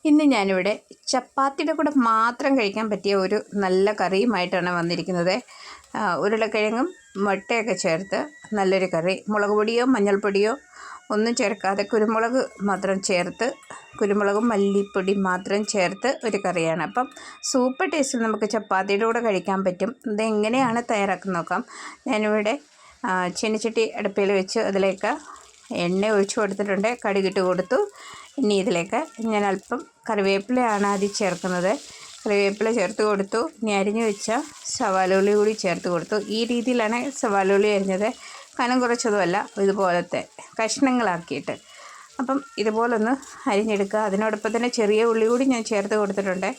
ഇന്ന് ഞാനിവിടെ ചപ്പാത്തിയുടെ കൂടെ മാത്രം കഴിക്കാൻ പറ്റിയ ഒരു നല്ല കറിയുമായിട്ടാണ് വന്നിരിക്കുന്നത്. ഉരുളക്കിഴങ്ങും മുട്ടയൊക്കെ ചേർത്ത് നല്ലൊരു കറി. മുളക് പൊടിയോ മഞ്ഞൾപ്പൊടിയോ ഒന്നും ചേർക്കാതെ കുരുമുളക് മാത്രം ചേർത്ത്, കുരുമുളകും മല്ലിപ്പൊടി മാത്രം ചേർത്ത് ഒരു കറിയാണ്. അപ്പം സൂപ്പർ ടേസ്റ്റിൽ നമുക്ക് ചപ്പാത്തിയുടെ കൂടെ കഴിക്കാൻ പറ്റും. ഇതെങ്ങനെയാണ് തയ്യാറാക്കുന്നത് നോക്കാം. ഞാനിവിടെ ചീനച്ചട്ടി അടുപ്പിൽ വെച്ച് അതിലേക്ക് എണ്ണ ഒഴിച്ചു കൊടുത്തിട്ടുണ്ട്. കടുകിട്ട് കൊടുത്തു. ഇനി ഇതിലേക്ക് ഞാൻ അല്പം കറിവേപ്പിലയാണ് ആദ്യം ചേർക്കുന്നത്. കറിവേപ്പില ചേർത്ത് കൊടുത്തു. ഇനി അരിഞ്ഞു വെച്ച സവാള കൂടി ചേർത്ത് കൊടുത്തു. ഈ രീതിയിലാണ് സവാള അരിഞ്ഞത്. കനം കുറച്ചതുമല്ല, ഇതുപോലത്തെ കഷ്ണങ്ങളാക്കിയിട്ട്. അപ്പം ഇതുപോലൊന്ന് അരിഞ്ഞെടുക്കുക. അതിനോടൊപ്പം തന്നെ ചെറിയ ഉള്ളി കൂടി ഞാൻ ചേർത്ത് കൊടുത്തിട്ടുണ്ട്.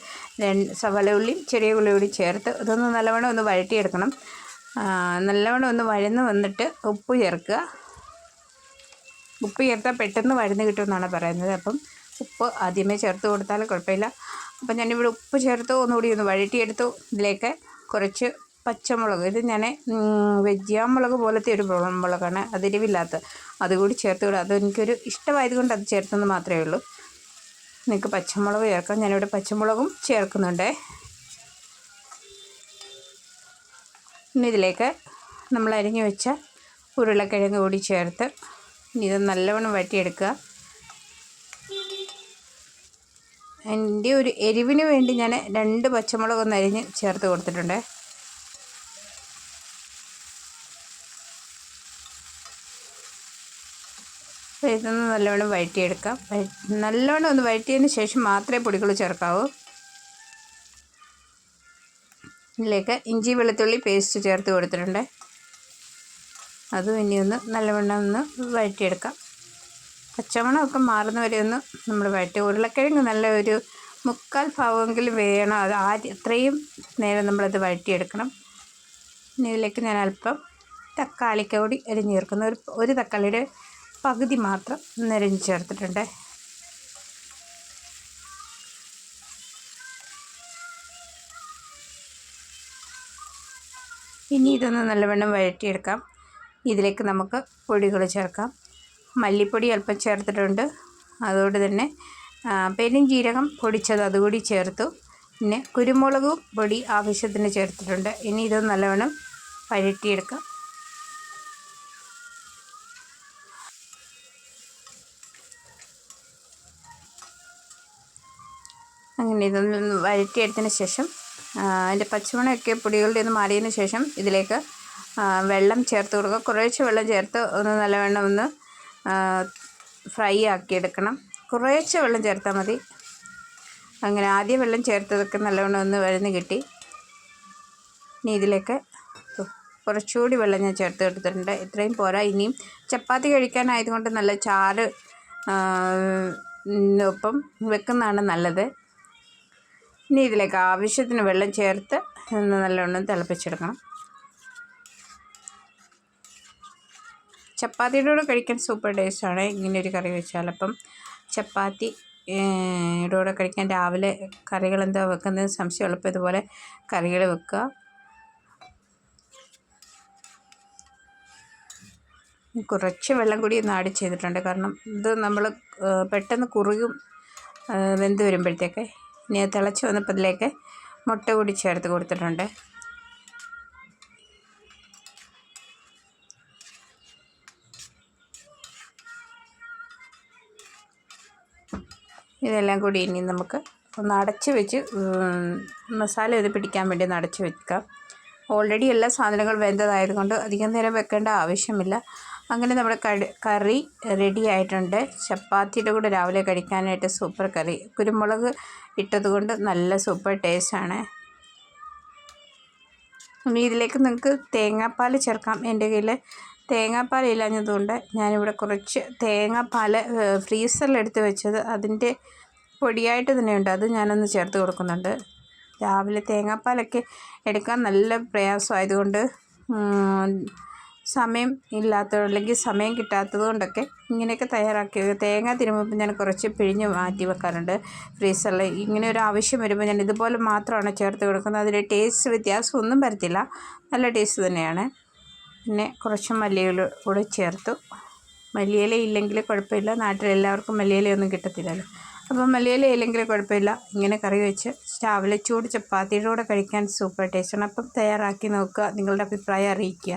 സവാള ഉള്ളിയും ചെറിയ ഉള്ളി കൂടി ചേർത്ത് ഇതൊന്ന് നല്ലവണ്ണം ഒന്ന് വഴറ്റിയെടുക്കണം. നല്ലവണ്ണം ഒന്ന് വഴന്ന് വന്നിട്ട് ഉപ്പ് ചേർക്കുക. ഉപ്പ് ചേർത്താൽ പെട്ടെന്ന് വഴന്ന് കിട്ടുമെന്നാണ് പറയുന്നത്. അപ്പം ഉപ്പ് ആദ്യമേ ചേർത്ത് കൊടുത്താൽ കുഴപ്പമില്ല. അപ്പം ഞാനിവിടെ ഉപ്പ് ചേർത്ത് ഒന്നുകൂടി ഒന്ന് വഴറ്റിയെടുത്തു. ഇതിലേക്ക് കുറച്ച് പച്ചമുളക്, ഇത് ഞാൻ വെജിയാമുളക് പോലത്തെ ഒരു മുളകാണ്, അതിരിവില്ലാത്ത, അതുകൂടി ചേർത്ത് വിടുക. അതെനിക്കൊരു ഇഷ്ടമായതുകൊണ്ട് അത് ചേർത്തെന്ന് മാത്രമേ ഉള്ളൂ. നിങ്ങൾക്ക് പച്ചമുളക് ചേർക്കാം. ഞാനിവിടെ പച്ചമുളകും ചേർക്കുന്നുണ്ട്. ഇനി ഇതിലേക്ക് നമ്മൾ അരിഞ്ഞു വെച്ച ഉരുളക്കിഴങ്ങ് കൂടി ചേർത്ത് ഇത് നല്ലവണ്ണം വഴറ്റിയെടുക്കുക. എൻ്റെ ഒരു എരിവിന് വേണ്ടി ഞാൻ 2 പച്ചമുളകൊന്ന് അരിഞ്ഞ് ചേർത്ത് കൊടുത്തിട്ടുണ്ട്. ഇതൊന്ന് നല്ലവണ്ണം വഴറ്റിയെടുക്കാം. നല്ലവണ്ണം ഒന്ന് വഴറ്റിയതിന് ശേഷം മാത്രമേ പൊടികൾ ചേർക്കാവൂ. ഇതിലേക്ക് ഇഞ്ചി വെളുത്തുള്ളി പേസ്റ്റ് ചേർത്ത് കൊടുത്തിട്ടുണ്ട്. അതും ഇനി ഒന്ന് നല്ലവണ്ണം ഒന്ന് വഴറ്റിയെടുക്കാം. പച്ചമണമൊക്കെ മാറുന്ന വരെ ഒന്ന് നമ്മൾ വഴറ്റി. ഉരുളക്കിഴങ്ങ് നല്ല ഒരു 3/4 ഭാഗമെങ്കിലും വേണം. അത് അത്രയും നേരം നമ്മളത് വഴറ്റിയെടുക്കണം. ഇനി ഇതിലേക്ക് ഞാൻ അല്പം തക്കാളിക്ക കൂടി അരിഞ്ഞ് ചേർക്കുന്നു. ഒരു തക്കാളിയുടെ പകുതി മാത്രം അരിഞ്ഞ് ചേർത്തിട്ടുണ്ട്. ഇനി ഇതൊന്ന് നല്ലവണ്ണം വഴറ്റിയെടുക്കാം. ഇതിലേക്ക് നമുക്ക് പൊടികൾ ചേർക്കാം. മല്ലിപ്പൊടി അല്പം ചേർത്തിട്ടുണ്ട്. അതുകൊണ്ട് തന്നെ പെരുംജീരകം പൊടിച്ചത് അതുകൂടി ചേർത്തു. പിന്നെ കുരുമുളക് പൊടി ആവശ്യത്തിന് ചേർത്തിട്ടുണ്ട്. ഇനി ഇത് നല്ലവണ്ണം വഴറ്റിയെടുക്കാം. അങ്ങനെ ഇതൊന്ന് വഴറ്റിയെടുത്തതിന് ശേഷം അതിൻ്റെ പച്ചമണമൊക്കെ പൊടികളുടെ ഒന്ന് മാറിയതിന് ശേഷം ഇതിലേക്ക് വെള്ളം ചേർത്ത് കൊടുക്കുക. കുറേശ്ശെ വെള്ളം ചേർത്ത് ഒന്ന് നല്ലവണ്ണം ഒന്ന് ഫ്രൈ ആക്കിയെടുക്കണം. കുറേശ്ശെ വെള്ളം ചേർത്താൽ മതി. അങ്ങനെ ആദ്യം വെള്ളം ചേർത്തതൊക്കെ നല്ലവണ്ണം ഒന്ന് വഴന്ന് കിട്ടി. ഇനി ഇതിലേക്ക് കുറച്ചുകൂടി വെള്ളം ഞാൻ ചേർത്ത് എടുത്തിട്ടുണ്ട്. ഇത്രയും പോരാ. ഇനിയും ചപ്പാത്തി കഴിക്കാനായതുകൊണ്ട് നല്ല ചാറ് ഒപ്പം വെക്കുന്നതാണ് നല്ലത്. ഇനി ഇതിലേക്ക് ആവശ്യത്തിന് വെള്ളം ചേർത്ത് ഒന്ന് നല്ലവണ്ണം തിളപ്പിച്ചെടുക്കണം. ചപ്പാത്തിയുടെ കൂടെ കഴിക്കാൻ സൂപ്പർ ടേസ്റ്റാണ് ഇങ്ങനെയൊരു കറി വെച്ചാൽ. അപ്പം ചപ്പാത്തിയുടെ കൂടെ കഴിക്കാൻ രാവിലെ കറികൾ എന്താ വെക്കുന്നത് സംശയം എളുപ്പം ഇതുപോലെ കറികൾ വെക്കുക. കുറച്ച് വെള്ളം കൂടി ഒന്ന് ആഡ് ചെയ്തിട്ടുണ്ട്. കാരണം ഇത് നമ്മൾ പെട്ടെന്ന് കുറുകും വെന്ത് വരുമ്പോഴത്തേക്ക്. ഇനി തിളച്ച് വന്നപ്പോൾ ഇതിലേക്ക് മുട്ട കൂടി ചേർത്ത് കൊടുത്തിട്ടുണ്ട്. ഇതെല്ലാം കൂടി ഇനി നമുക്ക് ഒന്ന് അടച്ച് വെച്ച് മസാല ഇത് പിടിക്കാൻ വേണ്ടി ഒന്ന് അടച്ച് വെക്കാം. ഓൾറെഡി എല്ലാ സാധനങ്ങളും വെന്തതായതുകൊണ്ട് അധികം നേരം വെക്കേണ്ട ആവശ്യമില്ല. അങ്ങനെ നമ്മുടെ കറി റെഡി ആയിട്ടുണ്ട്. ചപ്പാത്തിയുടെ കൂടെ രാവിലെ കഴിക്കാനായിട്ട് സൂപ്പർ കറി. കുരുമുളക് ഇട്ടതുകൊണ്ട് നല്ല സൂപ്പർ ടേസ്റ്റാണ്. ഇനി ഇതിലേക്ക് നിങ്ങൾക്ക് തേങ്ങാപ്പാൽ ചേർക്കാം. എൻ്റെ കയ്യിൽ തേങ്ങാപ്പാൽ ഇല്ലാഞ്ഞതുകൊണ്ട് ഞാനിവിടെ കുറച്ച് തേങ്ങാപ്പാൽ ഫ്രീസറിലെടുത്ത് വെച്ചത് അതിൻ്റെ പൊടിയായിട്ട് തന്നെയുണ്ട്, അത് ഞാനൊന്ന് ചേർത്ത് കൊടുക്കുന്നുണ്ട്. രാവിലെ തേങ്ങാപ്പാലൊക്കെ എടുക്കാൻ നല്ല പ്രയാസമായതുകൊണ്ട് സമയം ഇല്ലാത്തത് അല്ലെങ്കിൽ സമയം കിട്ടാത്തത് കൊണ്ടൊക്കെ ഇങ്ങനെയൊക്കെ തയ്യാറാക്കി തേങ്ങ തിരുമുമ്പോൾ ഞാൻ കുറച്ച് പിഴിഞ്ഞ് മാറ്റി വെക്കാറുണ്ട് ഫ്രീസറിൽ. ഇങ്ങനെ ഒരു ആവശ്യം വരുമ്പോൾ ഞാൻ ഇതുപോലെ മാത്രമാണ് ചേർത്ത് കൊടുക്കുന്നത്. അതിൻ്റെ ടേസ്റ്റ് വ്യത്യാസമൊന്നും വരത്തില്ല, നല്ല ടേസ്റ്റ് തന്നെയാണ്. പിന്നെ കുറച്ച് മല്ലിയില കൂടെ ചേർത്തു. മല്ലിയില ഇല്ലെങ്കിൽ കുഴപ്പമില്ല, നാട്ടിലെല്ലാവർക്കും മല്ലിയിലയൊന്നും കിട്ടത്തില്ലല്ലോ. അപ്പം മലയില ഇല്ലെങ്കിൽ കുഴപ്പമില്ല, ഇങ്ങനെ കറി വെച്ച് രാവിലെ ചൂട് ചപ്പാത്തിയുടെ കൂടെ കഴിക്കാൻ സൂപ്പർ ടേസ്റ്റാണ്. അപ്പം തയ്യാറാക്കി നോക്കുക, നിങ്ങളുടെ അഭിപ്രായം അറിയിക്കുക.